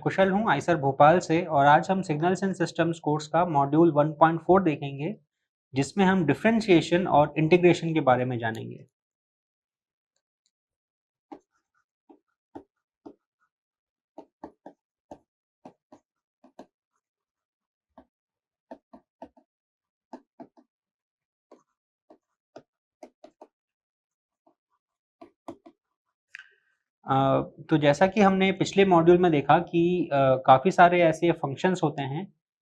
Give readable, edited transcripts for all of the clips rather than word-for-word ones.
कुशल हूँ आईसर भोपाल से और आज हम सिग्नल्स एंड सिस्टम्स कोर्स का मॉड्यूल 1.4 देखेंगे जिसमें हम डिफरेंशिएशन और इंटीग्रेशन के बारे में जानेंगे। तो जैसा कि हमने पिछले मॉड्यूल में देखा कि काफ़ी सारे ऐसे फंक्शंस होते हैं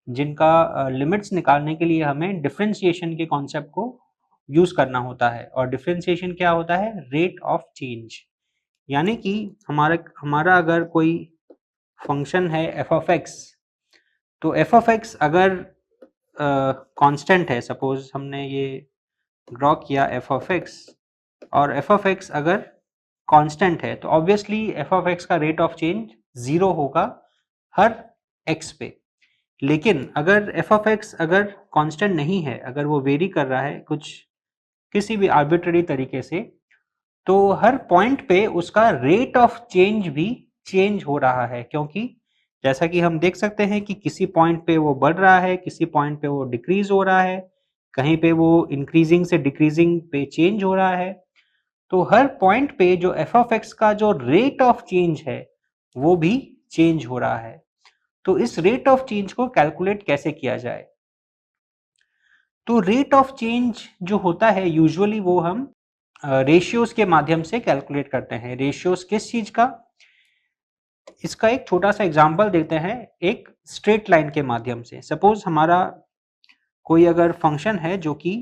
जिनका लिमिट्स निकालने के लिए हमें डिफरेंशिएशन के कॉन्सेप्ट को यूज़ करना होता है। और डिफरेंशिएशन क्या होता है? Rate of change. यानी कि हमारा हमारा अगर कोई फंक्शन है एफ ऑफ एक्स, तो एफ ऑफ एक्स अगर कांस्टेंट है, सपोज हमने ये ड्रॉ किया एफ ऑफ एक्स, और एफ ऑफ एक्स अगर कांस्टेंट है तो ऑब्वियसली एफ ऑफ एक्स का रेट ऑफ चेंज 0 होगा हर एक्स पे। लेकिन अगर एफ ऑफ एक्स अगर कांस्टेंट नहीं है, अगर वो वेरी कर रहा है कुछ किसी भी आर्बिट्ररी तरीके से, तो हर पॉइंट पे उसका रेट ऑफ चेंज भी चेंज हो रहा है। क्योंकि जैसा कि हम देख सकते हैं कि किसी पॉइंट पे वो बढ़ रहा है, किसी पॉइंट पे वो डिक्रीज हो रहा है, कहीं पे वो इंक्रीजिंग से डिक्रीजिंग पे चेंज हो रहा है। तो हर पॉइंट पे जो एफ ऑफ एक्स का जो रेट ऑफ चेंज है वो भी चेंज हो रहा है। तो इस रेट ऑफ चेंज को कैलकुलेट कैसे किया जाए? तो रेट ऑफ चेंज जो होता है यूजुअली वो हम रेशियोज के माध्यम से कैलकुलेट करते हैं। रेशियोज किस चीज का? इसका एक छोटा सा एग्जांपल देते हैं एक स्ट्रेट लाइन के माध्यम से। सपोज हमारा कोई अगर फंक्शन है जो कि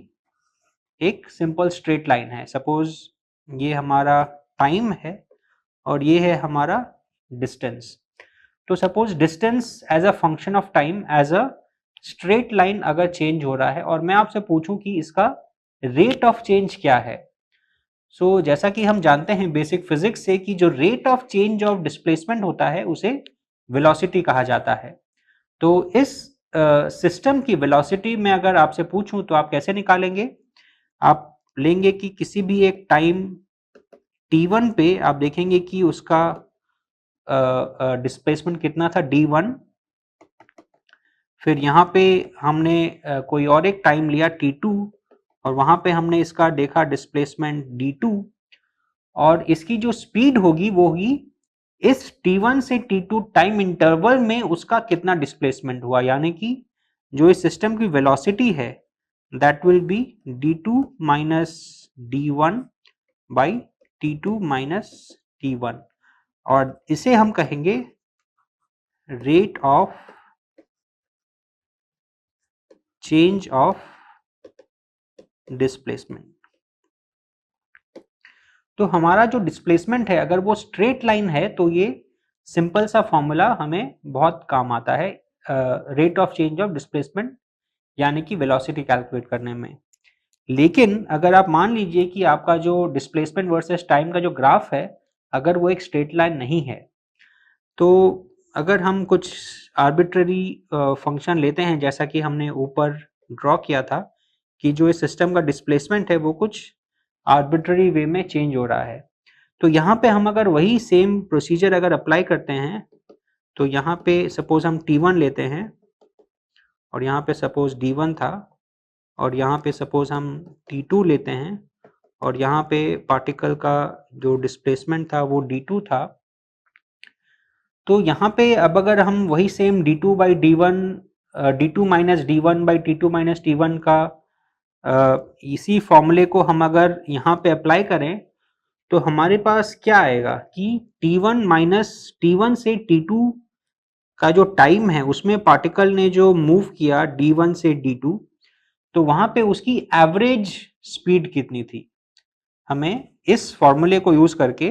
एक सिंपल स्ट्रेट लाइन है, सपोज ये हमारा टाइम है और ये है हमारा डिस्टेंस। तो suppose distance as a function of time as a straight line अगर चेंज हो रहा है और मैं आपसे पूछूं कि इसका रेट ऑफ चेंज क्या है, सो जैसा कि हम जानते हैं बेसिक फिजिक्स से कि जो rate of change of displacement होता है उसे वेलोसिटी कहा जाता है। तो इस सिस्टम की वेलोसिटी में अगर आपसे पूछूं तो आप कैसे निकालेंगे? आप लेंगे कि किसी भी एक टाइम t1 पे आप देखेंगे कि उसका डिस्प्लेसमेंट कितना था, d1। फिर यहाँ पे हमने कोई और एक टाइम लिया t2 और वहाँ पे हमने इसका देखा डिस्प्लेसमेंट d2, और इसकी जो स्पीड होगी वो होगी इस t1 से t2 टाइम इंटरवल में उसका कितना डिस्प्लेसमेंट हुआ। यानी कि जो इस सिस्टम की वेलोसिटी है that will be d2 minus d1 by t2 minus t1, और इसे हम कहेंगे rate of change of displacement. तो हमारा जो डिस्प्लेसमेंट है अगर वो स्ट्रेट लाइन है तो ये सिंपल सा फॉर्मूला हमें बहुत काम आता है rate of change of displacement यानी कि वेलोसिटी कैलकुलेट करने में। लेकिन अगर आप मान लीजिए कि आपका जो डिस्प्लेसमेंट वर्सेस टाइम का जो ग्राफ है अगर वो एक स्ट्रेट लाइन नहीं है, तो अगर हम कुछ आर्बिट्ररी फंक्शन लेते हैं जैसा कि हमने ऊपर ड्रॉ किया था कि जो इस सिस्टम का डिस्प्लेसमेंट है वो कुछ आर्बिट्ररी वे में चेंज हो रहा है, तो यहाँ पे हम अगर वही सेम प्रोसीजर अगर अप्लाई करते हैं तो यहाँ पे सपोज हम t1 लेते हैं और यहाँ पे सपोज d1 था, और यहाँ पे सपोज हम t2 लेते हैं और यहाँ पे पार्टिकल का जो डिस्प्लेसमेंट था वो d2 था। तो यहाँ पे अब अगर हम वही same d2 by d1 d2 minus d1 by t2 minus t1 का इसी फॉर्मूले को हम अगर यहाँ पे अप्लाई करें तो हमारे पास क्या आएगा कि t1 माइनस t1 से t2 का जो टाइम है उसमें पार्टिकल ने जो मूव किया d1 से d2, तो वहां पे उसकी एवरेज स्पीड कितनी थी। हमें इस फॉर्मूले को यूज करके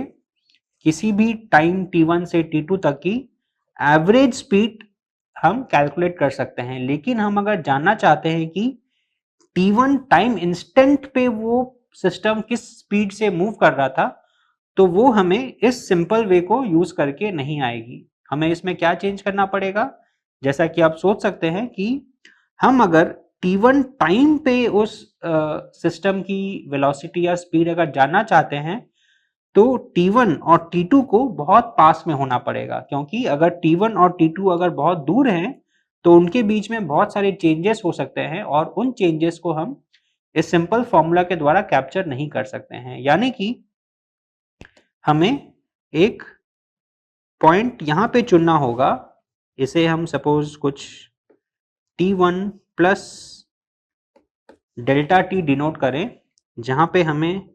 किसी भी टाइम t1 से t2 तक की एवरेज स्पीड हम कैलकुलेट कर सकते हैं। लेकिन हम अगर जानना चाहते हैं कि t1 टाइम इंस्टेंट पे वो सिस्टम किस स्पीड से मूव कर रहा था, तो वो हमें इस सिंपल वे को यूज करके नहीं आएगी। हमें इसमें क्या चेंज करना पड़ेगा? जैसा कि आप सोच सकते हैं कि हम अगर t1 टाइम पे उस सिस्टम की वेलोसिटी या स्पीड अगर जानना चाहते हैं तो T1 और T2 को बहुत पास में होना पड़ेगा, क्योंकि अगर T1 और T2 अगर बहुत दूर हैं तो उनके बीच में बहुत सारे चेंजेस हो सकते हैं और उन चेंजेस को हम इस सिंपल फॉर्मूला के द्वारा कैप्चर नहीं कर सकते हैं। यानी कि हमें एक पॉइंट यहां पे चुनना होगा, इसे हम सपोज कुछ T1 plus delta T denote करें, जहां पे हमें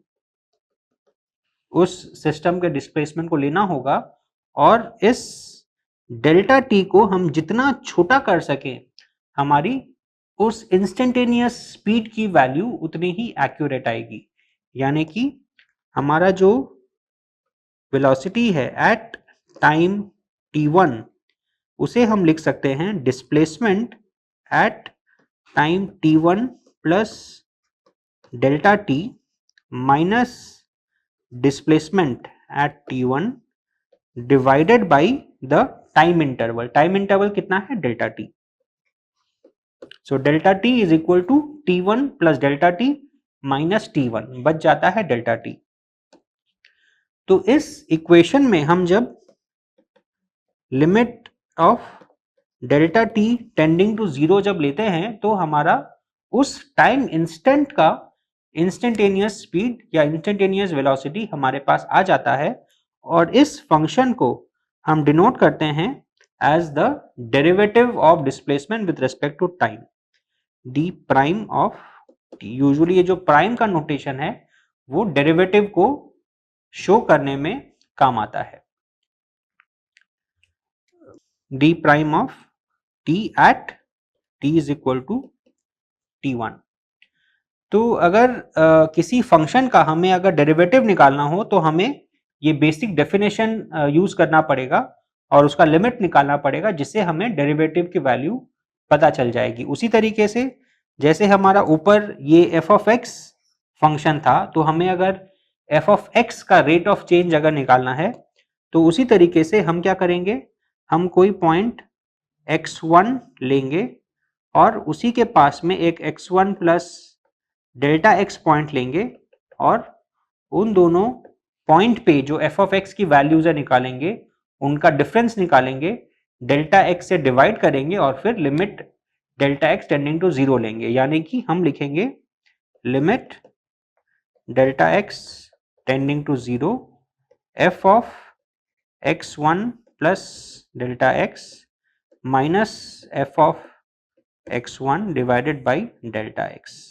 उस सिस्टम के डिस्प्लेसमेंट को लेना होगा और इस डेल्टा T को हम जितना छोटा कर सकें, हमारी उस इंस्टेंटेनियस स्पीड की वैल्यू उतनी ही एक्यूरेट आएगी। यानी कि हमारा जो वेलोसिटी है एट टाइम T1, उसे हम लिख सकते हैं displacement at time T1 plus delta T minus displacement at T1 divided by the time interval. Time interval कितना है? Delta T। So delta T is equal to T1 plus delta T minus T1, बच जाता है delta T। तो इस equation में हम जब limit of delta T tending to 0 जब लेते हैं तो हमारा उस टाइम इंस्टेंट का इंस्टेंटेनियस स्पीड या इंस्टेंटेनियस वेलोसिटी हमारे पास आ जाता है और इस फंक्शन को हम डिनोट करते हैं as the derivative of displacement with respect to time, D prime of T. Usually ये जो प्राइम का नोटेशन है वो डेरिवेटिव को शो करने में काम आता है, D prime of T at T is equal to T1। तो अगर किसी फंक्शन का हमें अगर डेरिवेटिव निकालना हो तो हमें ये बेसिक डेफिनेशन यूज करना पड़ेगा और उसका लिमिट निकालना पड़ेगा, जिससे हमें डेरिवेटिव की वैल्यू पता चल जाएगी। उसी तरीके से जैसे हमारा ऊपर ये f ऑफ x फंक्शन था, तो हमें अगर f ऑफ x का रेट ऑफ चेंज अगर निकालना है तो उसी तरीके से हम क्या करेंगे, हम कोई पॉइंट x1 लेंगे और उसी के पास में एक x1 plus delta x point लेंगे और उन दोनों पॉइंट पे जो f ऑफ x की वैल्यूज है निकालेंगे, उनका डिफरेंस निकालेंगे, डेल्टा x से डिवाइड करेंगे और फिर limit delta x tending to 0 लेंगे। यानी कि हम लिखेंगे limit delta x tending to 0 f of x1 plus delta x minus f of x1 divided by delta x।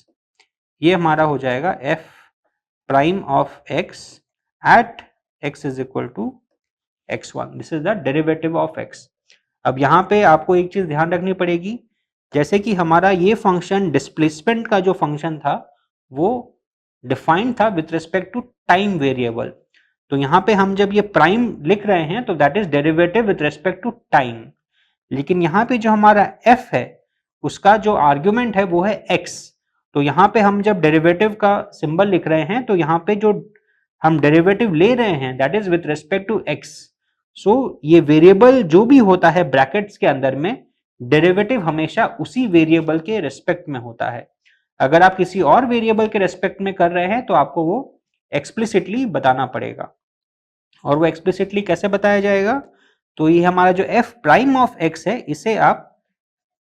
ये हमारा हो जाएगा f prime of x at x is equal to x1। This is the derivative of x। अब यहाँ पे आपको एक चीज ध्यान रखनी पड़ेगी, जैसे कि हमारा ये फंक्शन डिस्प्लेसमेंट का जो फंक्शन था वो डिफाइंड था with respect to time variable. तो यहाँ पे हम जब ये प्राइम लिख रहे हैं तो that is derivative with respect to time, लेकिन यहाँ पे जो हमारा f है उसका जो आर्ग्यूमेंट है वो है x। तो यहाँ पे हम जब डेरिवेटिव का सिंबल लिख रहे हैं तो यहाँ पे जो हम डेरिवेटिव ले रहे हैं that is with respect to x। So ये वेरिएबल जो भी होता है ब्रैकेट्स के अंदर में, डेरिवेटिव हमेशा उसी वेरिएबल के रिस्पेक्ट में होता है। अगर आप किसी और वेरिएबल के रिस्पेक्ट में कर रहे हैं तो आपको वो एक्सप्लिसिटली बताना पड़ेगा। और वो एक्सप्लिसिटली कैसे बताया जाएगा, तो ये हमारा जो f प्राइम ऑफ x है इसे आप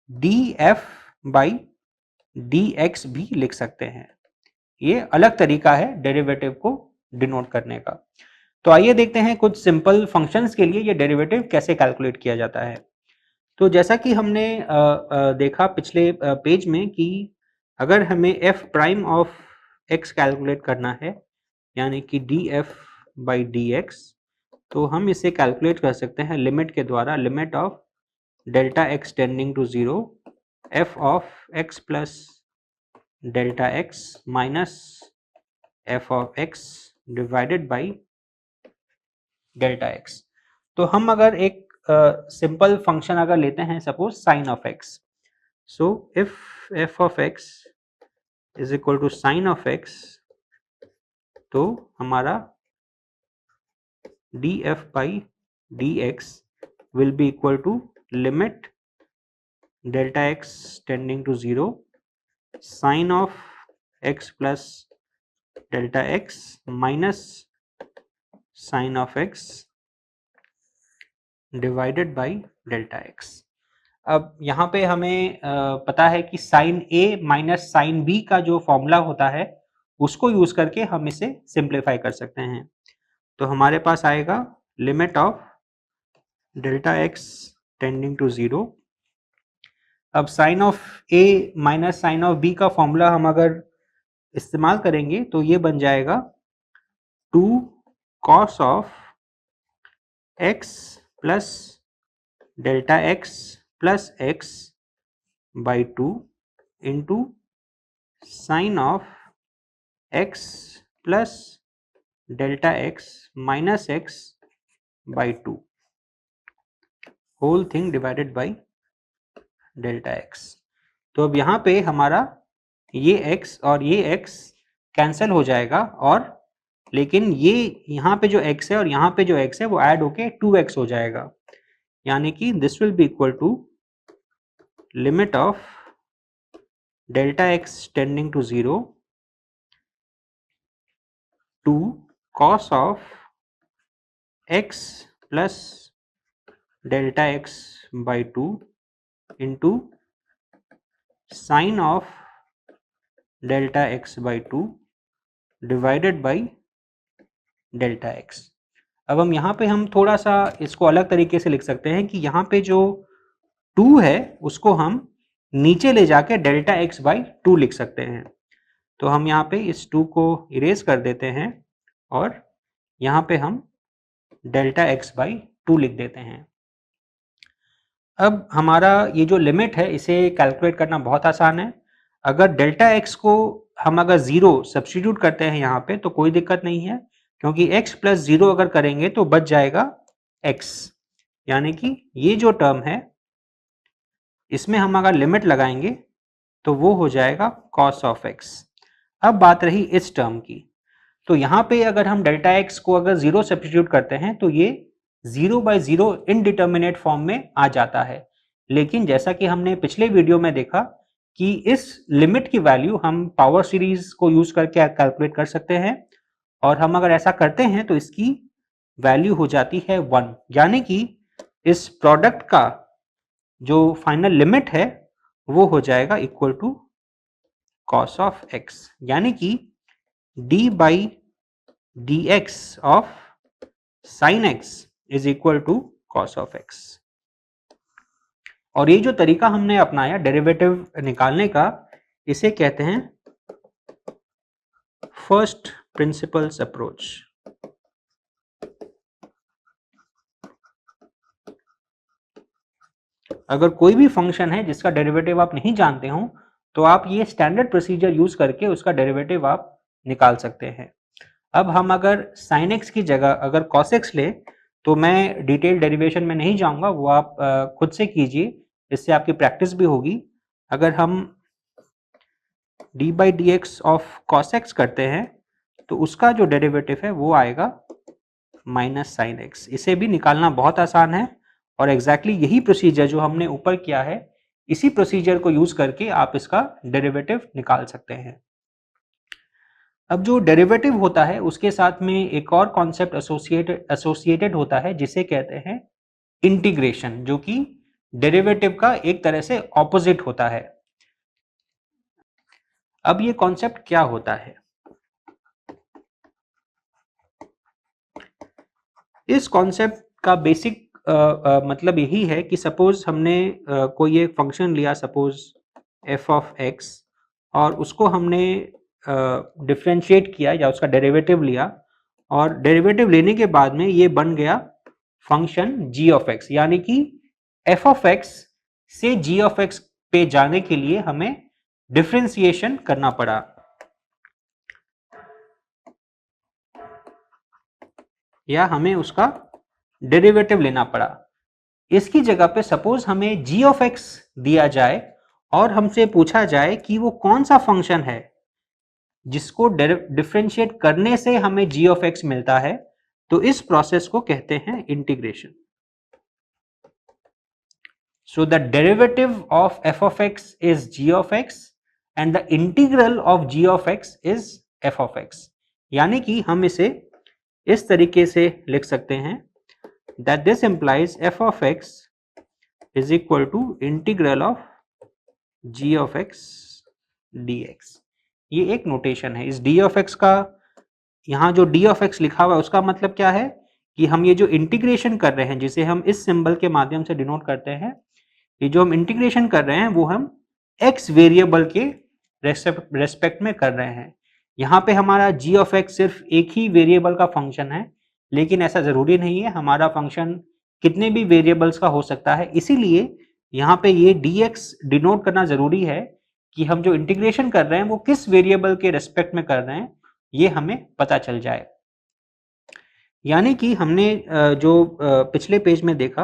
df बाई dx भी लिख सकते हैं। ये अलग तरीका है डेरिवेटिव को डिनोट करने का। तो आइए देखते हैं कुछ सिंपल फंक्शंस के लिए ये डेरिवेटिव कैसे कैलकुलेट किया जाता है। तो जैसा कि हमने देखा पिछले पेज में कि अगर हमें f prime of x calculate करना है यानी कि df बाई dx, तो हम इसे कैलकुलेट कर सकते हैं लिमिट के द्वारा, limit of delta x tending to 0 f of x plus delta x minus f of x divided by delta x। तो हम अगर एक सिंपल फंक्शन अगर लेते हैं suppose sine of x, so if f of x is equal to sine of x, तो हमारा df by dx will be equal to limit delta x tending to 0 sin of x plus delta x minus sine of x divided by delta x. अब यहाँ पे हमें पता है कि sine A minus sine B का जो formula होता है उसको यूज करके हम इसे सिंप्लीफाई कर सकते हैं। तो हमारे पास आएगा limit of delta x tending to 0। अब sine of A minus sine of B का फॉर्मूला हम अगर इस्तेमाल करेंगे तो ये बन जाएगा 2 cos of x plus delta x plus x by 2 into sine of x plus delta x minus x by 2 whole thing divided by delta x. तो अब यहाँ पे हमारा ये x और ये x कैंसिल हो जाएगा, और लेकिन ये यहाँ पे जो x है और यहाँ पे जो x है वो ऐड होके 2x हो जाएगा, यानी कि this will be equal to limit of delta x tending to 0 two cos of x plus delta x by 2 into sine of delta x by 2 divided by delta x। अब हम थोड़ा सा इसको अलग तरीके से लिख सकते हैं कि यहाँ पे जो 2 है उसको हम नीचे ले जाके डेल्टा x बाई 2 लिख सकते हैं। तो हम यहाँ पे इस 2 को इरेज कर देते हैं और यहाँ पे हम डेल्टा x बाई 2 लिख देते हैं। अब हमारा ये जो लिमिट है इसे कैलकुलेट करना बहुत आसान है। अगर डेल्टा x को हम अगर 0 सब्स्टिट्यूट करते हैं यहाँ पे तो कोई दिक्कत नहीं है, क्योंकि x प्लस 0 अगर करेंगे तो बच जाएगा x, यानी कि ये जो टर्म है इसमें हम अगर लिमिट लगाएंगे तो वो हो जाएगा cos ऑफ x। अब बात रही इस टर्म की, तो यहाँ पे अगर हम डेल्टा x को अगर 0 सब्स्टिट्यूट करते हैं तो ये 0/0 इनडिटर्मिनेट फॉर्म में आ जाता है। लेकिन जैसा कि हमने पिछले वीडियो में देखा कि इस लिमिट की वैल्यू हम पावर सीरीज को यूज करके कैलकुलेट कर सकते हैं, और हम अगर ऐसा करते हैं तो इसकी वैल्यू हो जाती है 1, यानी कि इस प्रोडक्ट का जो फाइनल लिमिट है वो हो जाएगा equal to cos of x, यानी कि d by d x of sine x is equal to cos of x। और ये जो तरीका हमने अपनाया डेरिवेटिव निकालने का, इसे कहते हैं फर्स्ट प्रिंसिपल्स अप्रोच। अगर कोई भी फंक्शन है जिसका डेरिवेटिव आप नहीं जानते हो तो आप ये स्टैंडर्ड प्रोसीजर यूज करके उसका डेरिवेटिव आप निकाल सकते हैं। अब हम अगर sin x की जगह अगर cos x ले तो मैं डिटेल डेरिवेशन में नहीं जाऊंगा, वो आप खुद से कीजिए, इससे आपकी प्रैक्टिस भी होगी। अगर हम d by d x of cos x करते हैं तो उसका जो डेरिवेटिव है वो आएगा माइनस साइन x। इसे भी निकालना बहुत आसान है, और एग्जैक्टली यही प्रोसीजर जो हमने ऊपर किया है इसी प्रोसीजर को यूज करके आप इसका डेरिवेटिव निकाल सकते हैं। अब जो डेरिवेटिव होता है उसके साथ में एक और कॉन्सेप्ट एसोसिएटेड होता है जिसे कहते हैं इंटीग्रेशन, जो कि डेरिवेटिव का एक तरह से ऑपोजिट होता है। अब ये कॉन्सेप्ट क्या होता है? इस कॉन्सेप्ट का बेसिक मतलब यही है कि सपोज हमने कोई एक फंक्शन लिया, सपोज f ऑफ x, और उसको हमने डिफरेंशिएट किया या उसका डेरिवेटिव लिया, और डेरिवेटिव लेने के बाद में ये बन गया फंक्शन g ऑफ x, यानी कि f ऑफ x से g ऑफ x पे जाने के लिए हमें डिफरेंशिएशन करना पड़ा। या हमें उसका डेरिवेटिव लेना पड़ा। इसकी जगह पे सपोज हमें g ऑफ x दिया जाए और हमसे पूछा जाए कि वो कौन सा फंक्शन है जिसको डिफरेंशिएट करने से हमें g ऑफ x मिलता है, तो इस प्रोसेस को कहते हैं integration. So the derivative of f of x is g of x and the integral of g of x is f of x। यानी कि हम इसे इस तरीके से लिख सकते हैं that this implies f of x is equal to integral of g of x dx। ये एक नोटेशन है। इस d of x का यहाँ जो d of x लिखा हुआ है उसका मतलब क्या है कि हम ये जो इंटीग्रेशन कर रहे हैं, जिसे हम इस सिंबल के माध्यम से डिनोट करते हैं, ये जो हम इंटीग्रेशन कर रहे हैं वो हम x वेरिएबल के रेस्पेक्ट में कर रहे हैं। यहाँ पे हमारा g of x सिर्फ एक ही वेरिएबल का फंक्शन है, लेकिन ऐसा जरूरी नहीं है, हमारा फंक्शन कितने भी वेरिएबल्स का हो सकता है। इसीलिए यहाँ पे ये dx डिनोट करना जरूरी है कि हम जो इंटीग्रेशन कर रहे हैं वो किस वेरिएबल के रेस्पेक्ट में कर रहे हैं, ये हमें पता चल जाए। यानी कि हमने जो पिछले पेज में देखा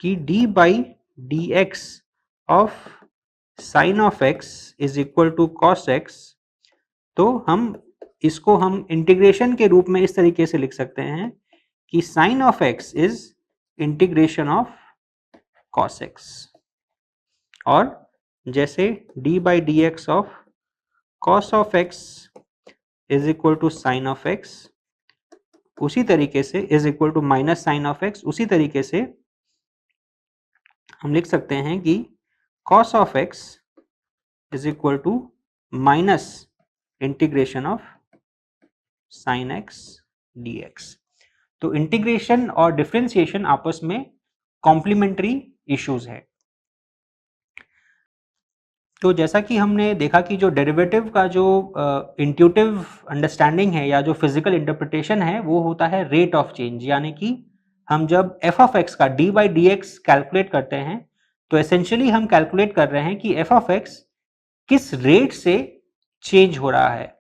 कि d by d x of sine of x is equal to cos x, तो हम इसको हम इंटीग्रेशन के रूप में इस तरीके से लिख सकते हैं कि sine of x is integration of cos x, और जैसे d by d x of cos of x is equal to sine of x, उसी तरीके से is equal to minus sine of x, उसी तरीके से हम लिख सकते हैं कि cos of x is equal to minus integration of sine x dx। तो इंटीग्रेशन और डिफरेंशिएशन आपस में कॉम्प्लीमेंट्री इश्यूज है। तो जैसा कि हमने देखा कि जो डेरिवेटिव का जो इंट्यूटिव अंडरस्टैंडिंग है या जो फिजिकल इंटरप्रिटेशन है वो होता है रेट ऑफ चेंज। यानी कि हम जब f ऑफ x का d by d x calculate करते हैं तो एसेंशियली हम कैलकुलेट कर रहे हैं कि f ऑफ x किस रेट से चेंज हो रहा है।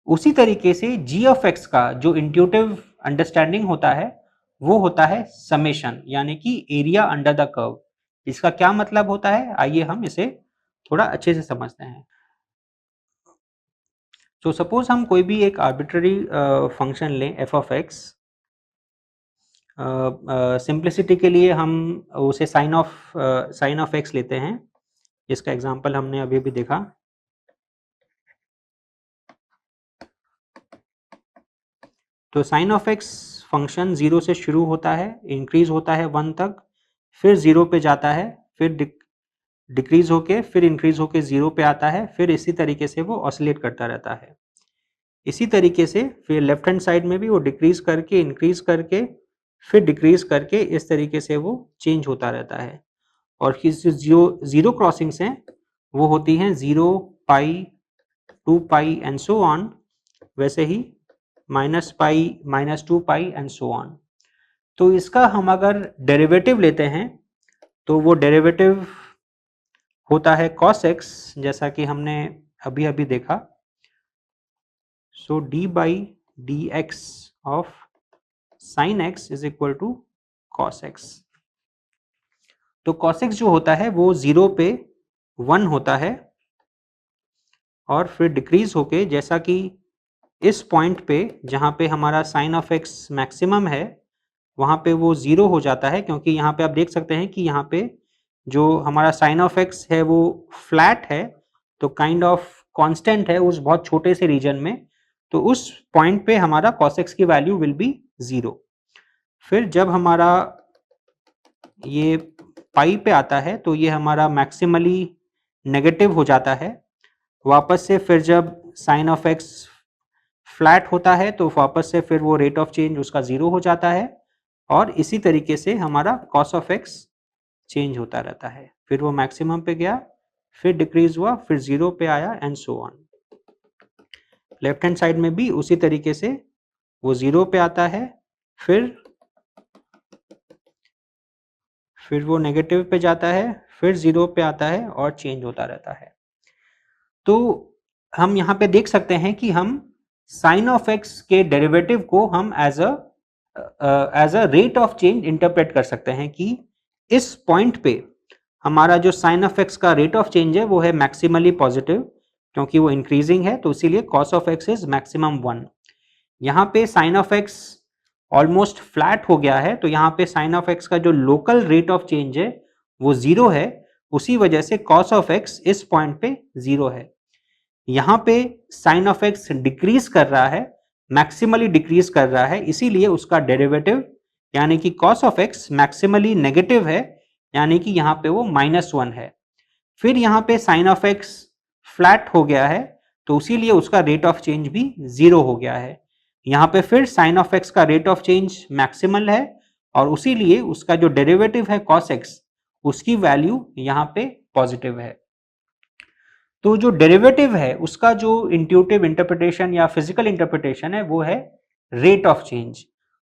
उसी तरीके से g ऑफ x का जो इंट्यूटिव अंडरस्टैंडिंग होता है वो होता है समेशन, यानी कि एरिया अंडर द कर्व। इसका क्या मतलब होता है, आइए हम इसे थोड़ा अच्छे से समझते हैं। तो सपोज हम कोई भी एक आर्बिट्ररी फंक्शन लें f ऑफ x, सिंप्लिसिटी के लिए हम उसे साइन ऑफ x लेते हैं, जिसका एग्जांपल हमने अभी भी देखा। तो साइन ऑफ x फंक्शन 0 से शुरू होता है, इंक्रीज होता है 1 तक, फिर 0 पे जाता है, फिर डिक्रीज होके फिर इंक्रीज होके 0 पे आता है, फिर इसी तरीके से वो ऑसिलेट करता रहता है। इसी तरीके से फिर लेफ्ट हैंड साइड में भी वो डिक्रीज करके इंक्रीज करके फिर डिक्रीज करके इस तरीके से वो चेंज होता रहता है। और जो जीरो क्रॉसिंग्स हैं वो होती हैं 0, पाई, 2 पाई एंड सो ऑन, वैसे ही minus pi, minus 2 pi and so on. तो इसका हम अगर डेरिवेटिव लेते हैं तो वो डेरिवेटिव होता है cos x, जैसा कि हमने अभी अभी देखा। So d by d x of sine x is equal to cos x। तो cos x जो होता है वो 0 पे 1 होता है और फिर डिक्रीज होके, जैसा कि इस पॉइंट पे जहाँ पे हमारा साइन ऑफ x मैक्सिमम है वहाँ पे वो 0 हो जाता है, क्योंकि यहाँ पे आप देख सकते हैं कि यहाँ पे जो हमारा साइन ऑफ x है वो फ्लैट है, तो काइंड ऑफ कांस्टेंट है उस बहुत छोटे से रीजन में। तो उस पॉइंट पे हमारा cos x की वैल्यू विल बी 0। फिर जब हमारा ये पाई पे आता है तो ये हमारा मैक्सिमली नेगेटिव हो जाता है वापस से। फिर जब साइन ऑफ x फ्लैट होता है तो वापस से फिर वो रेट ऑफ चेंज उसका 0 हो जाता है, और इसी तरीके से हमारा cos ऑफ x चेंज होता रहता है। फिर वो मैक्सिमम पे गया, फिर डिक्रीज हुआ, फिर 0 पे आया and so on. Left hand side में भी उसी तरीके से वो 0 पे आता है, फिर वो नेगेटिव पे जाता है, फिर 0 पे आता है और चेंज होता रहता है। तो हम यहाँ पे देख सकते हैं कि हम साइन ऑफ x के डेरिवेटिव को हम as a rate of change interpret कर सकते हैं कि इस पॉइंट पे हमारा जो साइन ऑफ x का रेट ऑफ चेंज है वो है मैक्सिमली पॉजिटिव, क्योंकि वो इंक्रीजिंग है, तो इसीलिए cos of x is maximum 1। यहाँ पे sine of x almost flat हो गया है, तो यहाँ पे साइन ऑफ x का जो लोकल रेट ऑफ चेंज है वो 0 है, उसी वजह से cos ऑफ x इस पॉइंट पे 0 है। यहाँ पे साइन ऑफ x डिक्रीज कर रहा है, मैक्सिमली डिक्रीज कर रहा है, इसीलिए उसका डेरिवेटिव यानी कि cos of x maximally negative है, यानी कि यहाँ पे वो -1 है। फिर यहाँ पे साइन ऑफ एक्स फ्लैट हो गया है, तो इसीलिए उसका रेट ऑफ चेंज भी 0 हो गया है। यहाँ पे फिर साइन ऑफ एक्स का रेट ऑफ चेंज मैक्सिमल है और उसीलिए उसका जो डेरिवेटिव है कॉस एक्स, उसकी वैल्यू यहाँ पे पॉजिटिव है। तो जो डेरिवेटिव है उसका जो इंट्यूटिव इंटरप्रिटेशन या फिजिकल इंटरप्रिटेशन है वो है रेट ऑफ चेंज।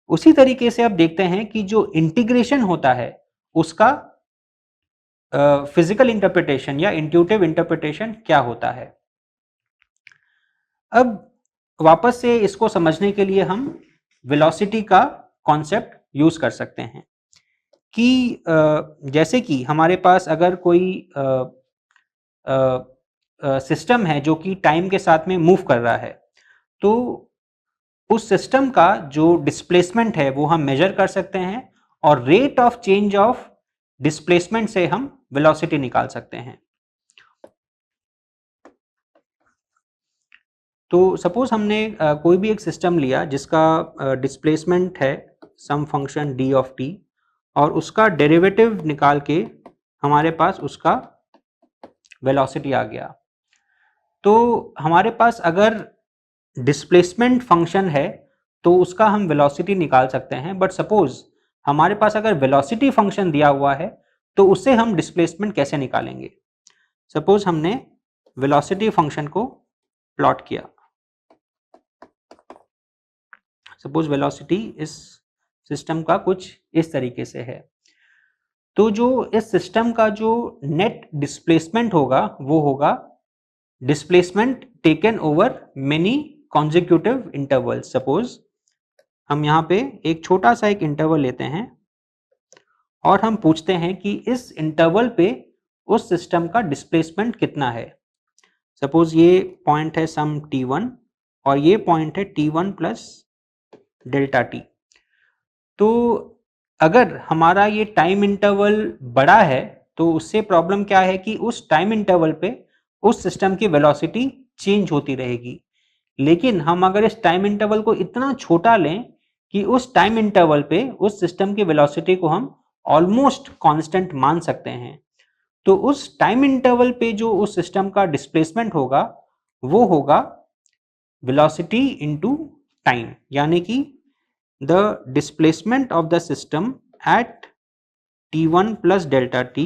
उसी तरीके से आप देखते हैं कि जो इंटीग्रेशन होता है उसका फिजिकल इंटरप्रिटेशन या इंट्यूटिव इंटरप्रिटेशन क्या होता है। अब वापस से इसको समझने के लिए हम वेलोसिटी का कॉन्सेप्ट यूज कर सकते हैं कि जैसे कि हमारे पास अगर कोई सिस्टम है जो कि टाइम के साथ में मूव कर रहा है, तो उस सिस्टम का जो डिस्प्लेसमेंट है वो हम मेजर कर सकते हैं और rate of change of displacement से हम वेलोसिटी निकाल सकते हैं। तो सपोज हमने कोई भी एक सिस्टम लिया जिसका डिस्प्लेसमेंट है सम फंक्शन डी ऑफ टी और उसका डेरिवेटिव निकाल के हमारे पास उसका वेलोसिटी आ गया। तो हमारे पास अगर डिस्प्लेसमेंट फंक्शन है तो उसका हम वेलोसिटी निकाल सकते हैं, बट सपोज हमारे पास अगर वेलोसिटी फंक्शन दिया हुआ है तो उससे हम डिस्प्लेसमेंट कैसे निकालेंगे। सपोज हमने वेलोसिटी फंक्शन को प्लॉट किया, सपोज वेलोसिटी इस सिस्टम का कुछ इस तरीके से है, तो जो इस सिस्टम का जो नेट डिस्प्लेसमेंट होगा वो होगा displacement taken over many consecutive intervals. Suppose हम यहाँ पे एक छोटा सा एक इंटरवल लेते हैं और हम पूछते हैं कि इस इंटरवल पे उस सिस्टम का डिस्प्लेसमेंट कितना है। सपोज ये पॉइंट है सम t1 और ये पॉइंट है t1 प्लस डेल्टा टी। तो अगर हमारा ये टाइम इंटरवल बड़ा है तो उससे प्रॉब्लम क्या है कि उस टाइम इंटरवल पे उस सिस्टम की वेलोसिटी चेंज होती रहेगी। लेकिन हम अगर इस टाइम इंटरवल को इतना छोटा लें कि उस टाइम इंटरवल पे उस सिस्टम की वेलोसिटी को हम ऑलमोस्ट कांस्टेंट मान सकते हैं, तो उस टाइम इंटरवल पे जो उस सिस्टम का डिस्प्लेसमेंट होगा वो होगा वेलोसिटी इनटू टाइम, यानी कि the displacement of the system at t1 plus delta t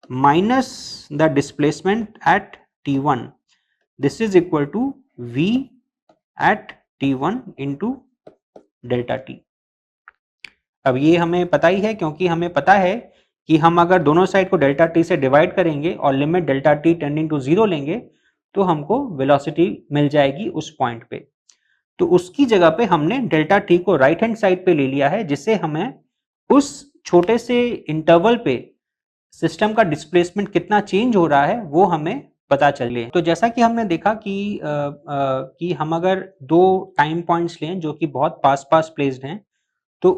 minus the displacement at t1, this is equal to v at t1 into delta t। अब ये हमें पता ही है क्योंकि हमें पता है कि हम अगर दोनों साइड को डेल्टा टी से डिवाइड करेंगे और limit delta t tending to 0 लेंगे तो हमको वेलोसिटी मिल जाएगी उस पॉइंट पे। तो उसकी जगह पे हमने डेल्टा टी को राइट हैंड साइड पे ले लिया है, जिससे हमें उस छोटे से इंटरवल पे सिस्टम का डिस्प्लेसमेंट कितना चेंज हो रहा है वो हमें पता चले। तो जैसा कि हमने देखा कि हम अगर दो टाइम पॉइंट्स लें जो कि बहुत पास पास प्लेस्ड हैं, तो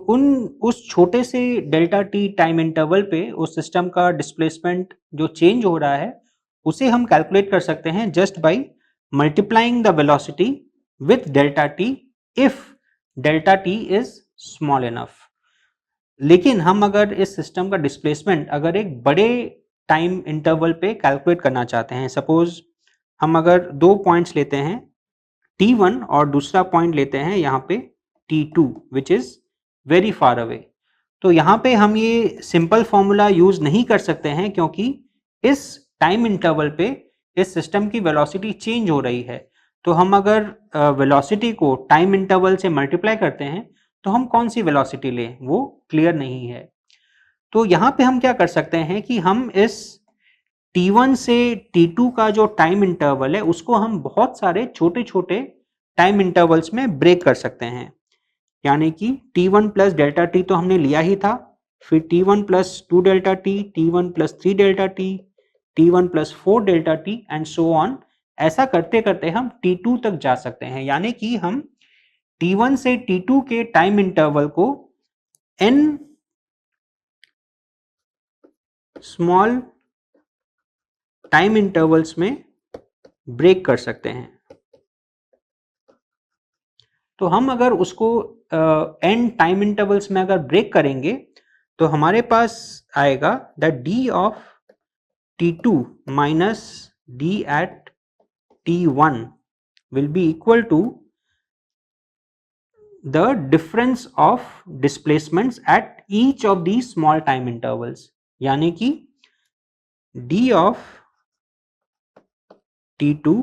उस छोटे से डेल्टा टी टाइम इंटरवल पे उस सिस्टम का डिस्प्लेसमेंट जो चेंज हो रहा है उसे हम कैलकुलेट कर सकते हैं just by multiplying the velocity with delta t if delta t is small enough। लेकिन हम अगर इस सिस्टम का डिस्प्लेसमेंट अगर एक बड़े टाइम इंटरवल पे कैलकुलेट करना चाहते हैं, सपोज हम अगर दो पॉइंट्स लेते हैं t1 और दूसरा पॉइंट लेते हैं यहाँ पे t2 which is very far away, तो यहाँ पे हम ये सिंपल फॉर्मूला यूज नहीं कर सकते हैं क्योंकि इस टाइम इंटरवल पे इस सिस्टम की वेलोसिटी चेंज हो रही है। तो हम अगर वेलोसिटी को टाइम इंटरवल से मल्टीप्लाई करते हैं तो हम कौन सी वेलोसिटी लें वो क्लियर नहीं है। तो यहाँ पे हम क्या कर सकते हैं कि हम इस t1 से t2 का जो टाइम इंटरवल है उसको हम बहुत सारे छोटे छोटे टाइम इंटरवल्स में ब्रेक कर सकते हैं, यानी कि t1 प्लस डेल्टा टी तो हमने लिया ही था, फिर t1 plus 2 delta T, t1 plus 3 delta T, t1 plus 4 delta T and so on. ऐसा करते करते हम t2 तक जा सकते हैं, यानी कि हम t1 से t2 के टाइम इंटरवल को n स्मॉल टाइम इंटरवल्स में ब्रेक कर सकते हैं। तो हम अगर उसको n टाइम इंटरवल्स में अगर ब्रेक करेंगे तो हमारे पास आएगा that d of t2 minus d at t1 will be equal to the difference of displacements at each of these small time intervals, यानी कि d of t2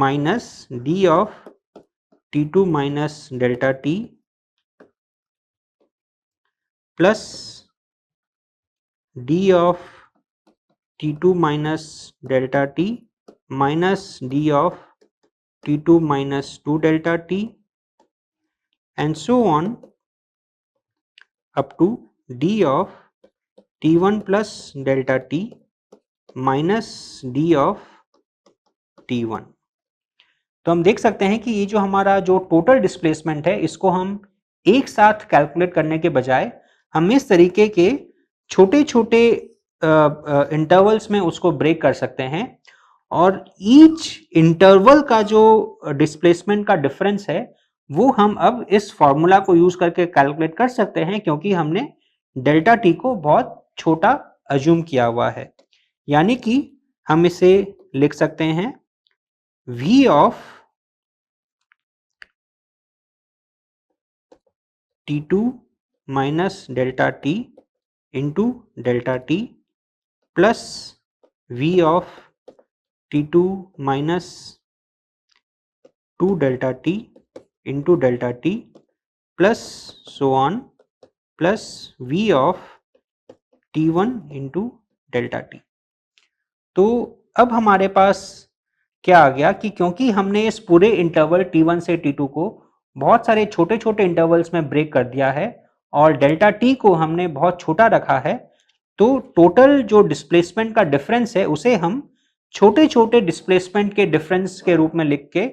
minus d of t2 minus delta t plus d of t2 minus delta t minus d of t2 minus 2 delta t and so on up to d of t1 plus delta t minus d of t1। तो हम देख सकते हैं कि ये जो हमारा जो टोटल डिस्प्लेसमेंट है इसको हम एक साथ कैलकुलेट करने के बजाय हम इस तरीके के छोटे छोटे इंटरवल्स में उसको ब्रेक कर सकते हैं और ईच इंटरवल का जो डिस्प्लेसमेंट का डिफरेंस है वो हम अब इस फॉर्मूला को यूज करके कैलकुलेट कर सकते हैं, क्योंकि हमने डेल्टा टी को बहुत छोटा अज्यूम किया हुआ है। यानी कि हम इसे लिख सकते हैं v of t2 minus delta t into delta t plus v of t2 minus 2 delta t into delta t plus so on plus v of t1 into delta t। तो अब हमारे पास क्या आ गया कि क्योंकि हमने इस पूरे इंटरवल t1 से t2 को बहुत सारे छोटे छोटे इंटरवल्स में ब्रेक कर दिया है और डेल्टा t को हमने बहुत छोटा रखा है, तो टोटल जो डिस्प्लेसमेंट का डिफरेंस है उसे हम छोटे छोटे डिस्प्लेसमेंट के डिफरेंस के रूप में लिख के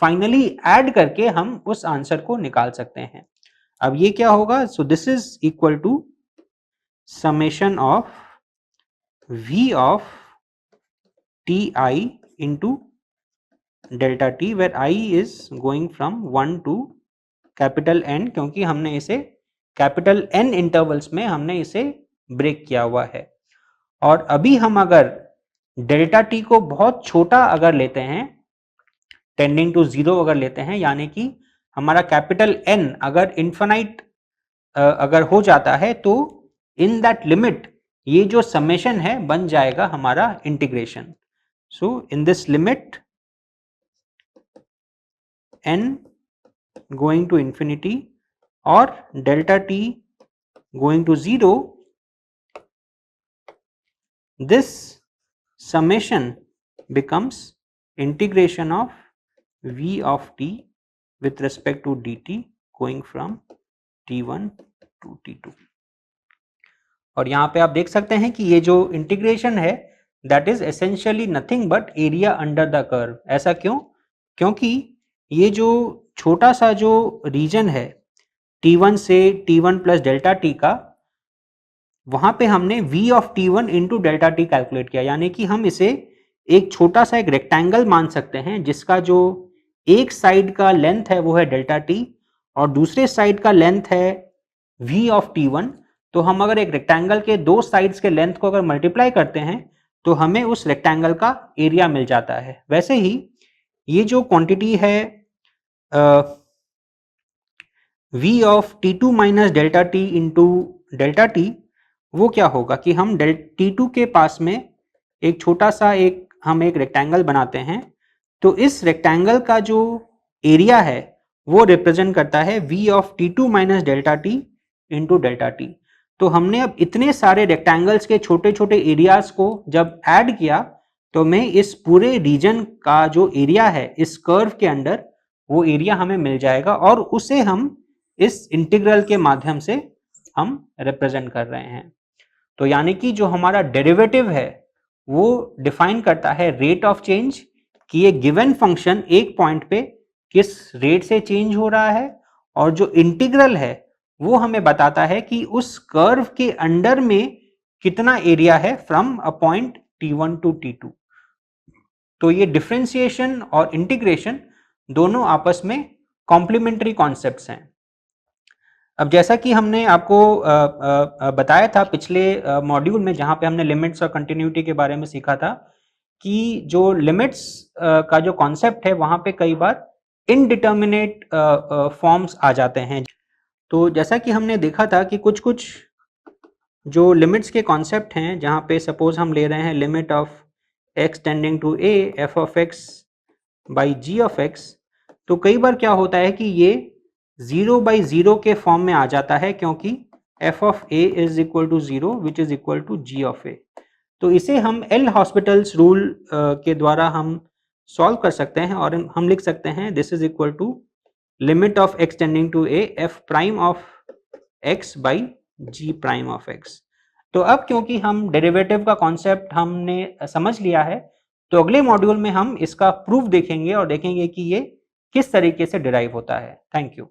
फाइनली ऐड करके हम उस आंसर को निकाल सकते हैं। अब ये क्या होगा, so this is equal to summation of v of ti into delta t where I is going from 1 to capital N, क्योंकि हमने इसे कैपिटल N इंटरवल्स में हमने इसे ब्रेक किया हुआ है। और अभी हम अगर डेल्टा t को बहुत छोटा अगर लेते हैं, टेंडिंग टू 0 अगर लेते हैं, यानी कि हमारा कैपिटल N अगर इन्फिनाइट अगर हो जाता है तो इन दैट लिमिट ये जो समेशन है बन जाएगा हमारा integration. So in this limit n going to infinity or delta t going to 0, this summation becomes integration of v of t with respect to dt going from t1 to t2। और यहाँ पे आप देख सकते हैं कि ये जो इंटीग्रेशन है that is essentially nothing but area under the curve. ऐसा क्यों? क्योंकि ये जो छोटा सा जो रीजन है t1 से t1 प्लस डेल्टा t का, वहां पे हमने v of t1 into delta t calculate किया, यानी कि हम इसे एक छोटा सा एक रेक्टेंगल मान सकते हैं जिसका जो एक साइड का लेंथ है वो है डेल्टा t और दूसरे साइड का लेंथ है v ऑफ t1। तो हम अगर एक रेक्टेंगल के दो साइड्स के लेंथ को अगर मल्टीप्लाई करते हैं तो हमें उस रेक्टेंगल का एरिया मिल जाता है। वैसे ही ये जो क्वांटिटी है v of t2 minus delta t into delta t, वो क्या होगा कि हम t2 के पास में एक छोटा सा हम एक रेक्टेंगल बनाते हैं, तो इस रेक्टेंगल का जो एरिया है वो रिप्रेजेंट करता है v of t2 minus delta t into delta t। तो हमने अब इतने सारे रेक्टेंगल्स के छोटे छोटे एरियाज को जब ऐड किया तो हमें इस पूरे रीजन का जो एरिया है इस कर्व के अंदर वो एरिया हमें मिल जाएगा और उसे हम इस इंटीग्रल के माध्यम से हम रिप्रेजेंट कर रहे हैं। तो यानी कि जो हमारा डेरिवेटिव है वो डिफाइन करता है रेट ऑफ चेंज, कि ये गिवन फंक्शन एक पॉइंट पे किस रेट से चेंज हो रहा है, और जो इंटीग्रल है वो हमें बताता है कि उस कर्व के अंडर में कितना एरिया है from a point t1 to t2। तो ये डिफरेंशिएशन और इंटीग्रेशन दोनों आपस में कॉम्प्लीमेंट्री कॉन्सेप्ट्स हैं। अब जैसा कि हमने आपको बताया था पिछले मॉड्यूल में, जहाँ पे हमने लिमिट्स और कंटिन्यूटी के बारे में सीखा था, कि जो लिमिट्स का जो कॉन्सेप्ट है वहाँ पे कई बार इनडिटर्मिनेट फॉर्म्स आ जाते हैं। तो जैसा कि हमने देखा था कि कुछ कुछ जो लिमिट्स के कॉन्सेप्ट हैं, जहाँ पे सपोज हम ले रहे हैं limit of x tending to a f of x by g of x, तो कई बार क्या होता है कि ये 0/0 के फॉर्म में आ जाता है, क्योंकि f of a is equal to 0 which is equal to g of a। तो इसे हम एल हॉस्पिटल्स रूल के द्वारा हम सॉल्व कर सकते हैं, और हम लिख सकते हैं this is equal to limit of x tending to a f prime of x by g prime of x। तो अब क्योंकि हम डेरिवेटिव का कॉन्सेप्ट हमने समझ लिया है, तो अगले मॉड्यूल में हम इसका प्रूफ देखेंगे और देखेंगे कि ये किस तरीके से डिराइव होता है। Thank you.